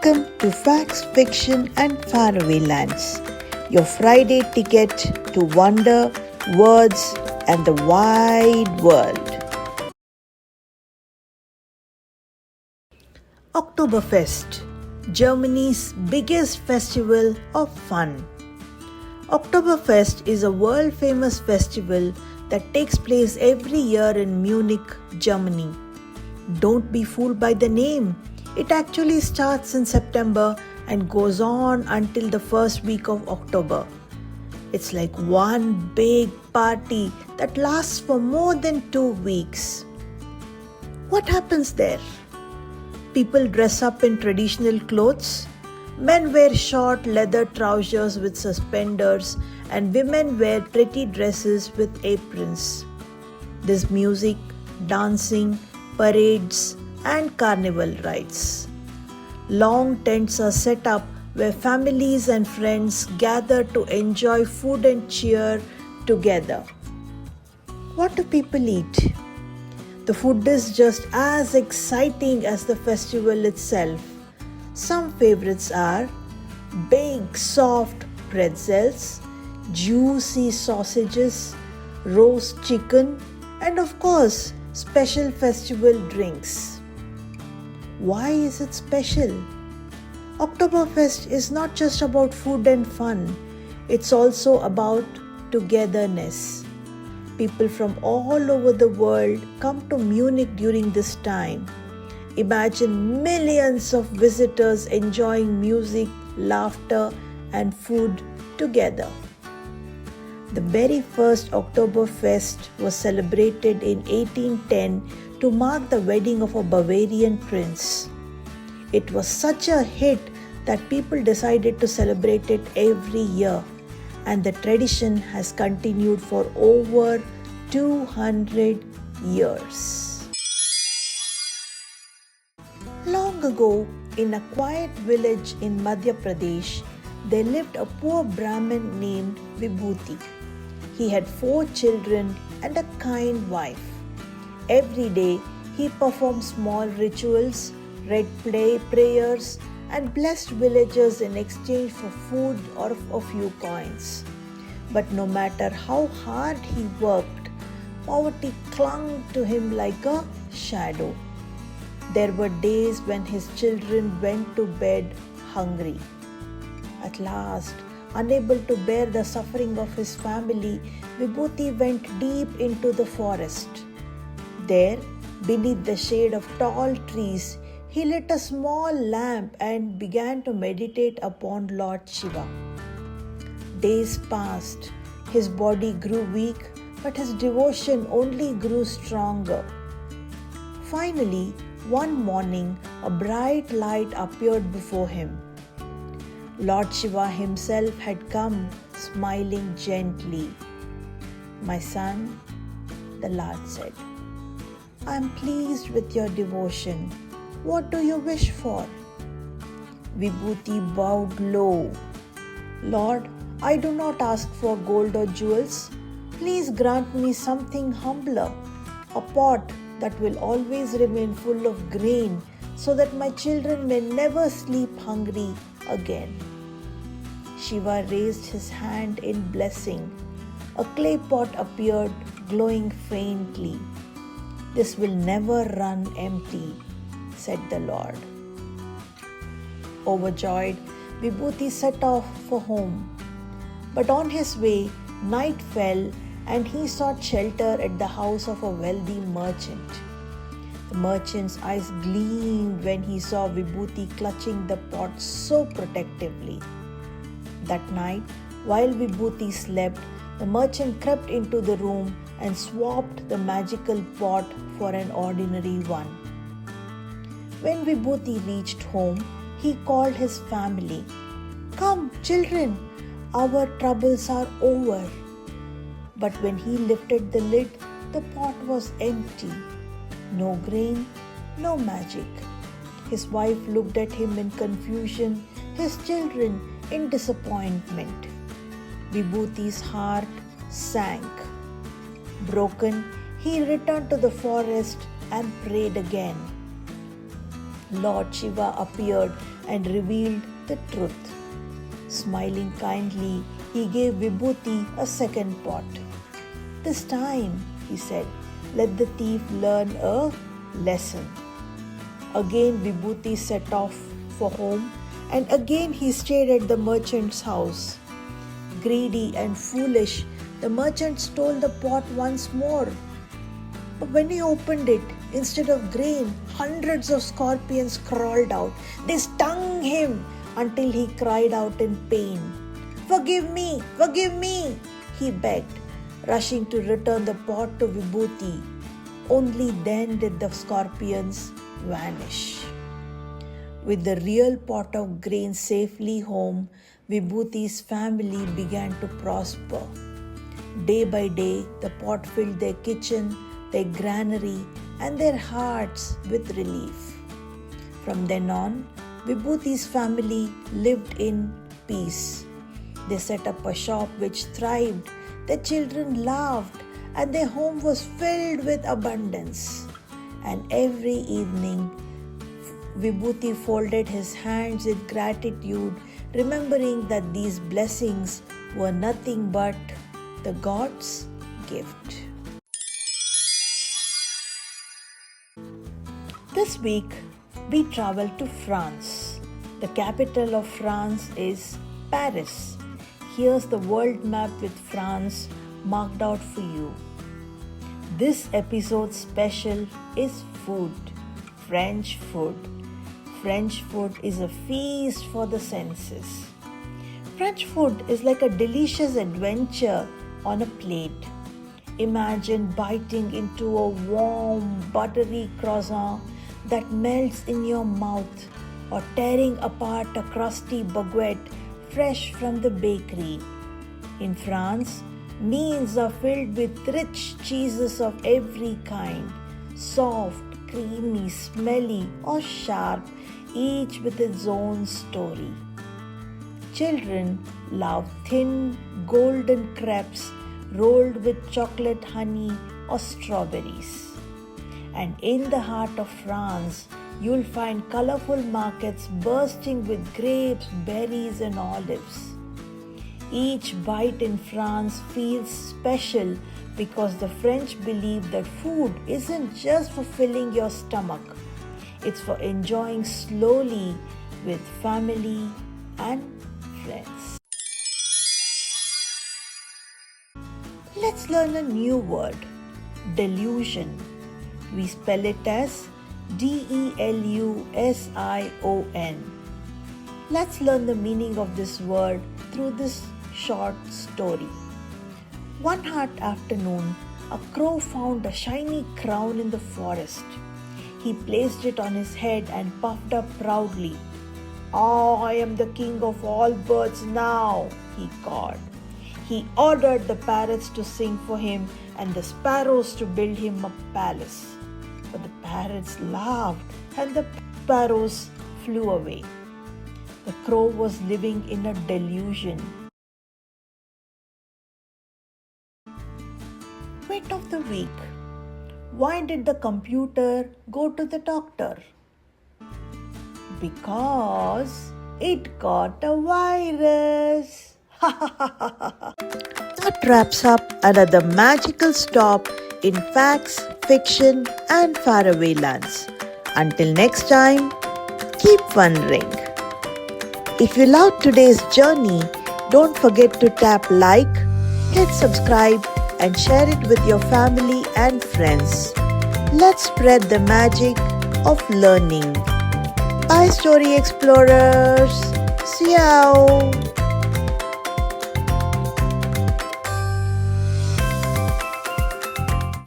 Welcome to Facts, Fiction and Faraway Lands, your Friday ticket to wonder, words and the wide world. Oktoberfest, Germany's biggest festival of fun. Oktoberfest is a world-famous festival that takes place every year in Munich, Germany. Don't be fooled by the name. It actually starts in September and goes on until the first week of October. It's like one big party that lasts for more than 2 weeks. What happens there? People dress up in traditional clothes. Men wear short leather trousers with suspenders and women wear pretty dresses with aprons. There's music, dancing, parades and carnival rides. Long tents are set up where families and friends gather to enjoy food and cheer together. What do people eat? The food is just as exciting as the festival itself. Some favorites are big soft pretzels, juicy sausages, roast chicken, and of course, special festival drinks. Why is it special? Oktoberfest is not just about food and fun, it's also about togetherness. People from all over the world come to Munich during this time. Imagine millions of visitors enjoying music, laughter, and food together. The very first Oktoberfest was celebrated in 1810 to mark the wedding of a Bavarian prince. It was such a hit that people decided to celebrate it every year, and the tradition has continued for over 200 years. Long ago, in a quiet village in Madhya Pradesh, there lived a poor Brahmin named Vibhuti. He had 4 children and a kind wife. Every day, he performed small rituals, read prayers, and blessed villagers in exchange for food or a few coins. But no matter how hard he worked, poverty clung to him like a shadow. There were days when his children went to bed hungry. At last, unable to bear the suffering of his family, Vibhuti went deep into the forest. There, beneath the shade of tall trees, he lit a small lamp and began to meditate upon Lord Shiva. Days passed. His body grew weak, but his devotion only grew stronger. Finally, one morning, a bright light appeared before him. Lord Shiva himself had come, smiling gently. "My son," the Lord said, "I am pleased with your devotion. What do you wish for?" Vibhuti bowed low. "Lord, I do not ask for gold or jewels. Please grant me something humbler, a pot that will always remain full of grain so that my children may never sleep hungry again." Shiva raised his hand in blessing. A clay pot appeared, glowing faintly. "This will never run empty," said the Lord. Overjoyed, Vibhuti set off for home. But on his way, night fell and he sought shelter at the house of a wealthy merchant. The merchant's eyes gleamed when he saw Vibhuti clutching the pot so protectively. That night, while Vibhuti slept, the merchant crept into the room and swapped the magical pot for an ordinary one. When Vibhuti reached home, he called his family. "Come, children, our troubles are over." But when he lifted the lid, the pot was empty. No grain, no magic. His wife looked at him in confusion, his children in disappointment. Vibhuti's heart sank. Broken, he returned to the forest and prayed again. Lord Shiva appeared and revealed the truth. Smiling kindly, he gave Vibhuti a second pot. "This time," he said, "let the thief learn a lesson." Again Vibhuti set off for home, and again he stayed at the merchant's house. Greedy and foolish, the merchant stole the pot once more. But when he opened it, instead of grain, hundreds of scorpions crawled out. They stung him until he cried out in pain. "Forgive me! Forgive me!" he begged, rushing to return the pot to Vibhuti. Only then did the scorpions vanish. With the real pot of grain safely home, Vibhuti's family began to prosper. Day by day, the pot filled their kitchen, their granary, and their hearts with relief. From then on, Vibhuti's family lived in peace. They set up a shop which thrived, their children laughed, and their home was filled with abundance. And every evening, Vibhuti folded his hands with gratitude, remembering that these blessings were nothing but the God's gift. This week, we travel to France. The capital of France is Paris. Here's the world map with France marked out for you. This episode's special is food, French food. French food is a feast for the senses. French food is like a delicious adventure on a plate. Imagine biting into a warm, buttery croissant that melts in your mouth, or tearing apart a crusty baguette fresh from the bakery. In France, meals are filled with rich cheeses of every kind, soft, creamy, smelly, or sharp, each with its own story. Children love thin, golden crepes rolled with chocolate, honey, or strawberries. And in the heart of France, you'll find colorful markets bursting with grapes, berries, and olives. Each bite in France feels special because the French believe that food isn't just for filling your stomach. It's for enjoying slowly with family and friends. Let's learn a new word, delusion. We spell it as Delusion. Let's learn the meaning of this word through this short story. One hot afternoon, a crow found a shiny crown in the forest. He placed it on his head and puffed up proudly. "I am the king of all birds now," he called. He ordered the parrots to sing for him and the sparrows to build him a palace. But the parrots laughed and the sparrows flew away. The crow was living in a delusion. Quote of the week. Why did the computer go to the doctor? Because it got a virus. That wraps up another magical stop in facts, fiction, and faraway lands. Until next time, keep wondering. If you loved today's journey, don't forget to tap like, hit subscribe, and share it with your family and friends. Let's spread the magic of learning. Bye, Story Explorers. See you.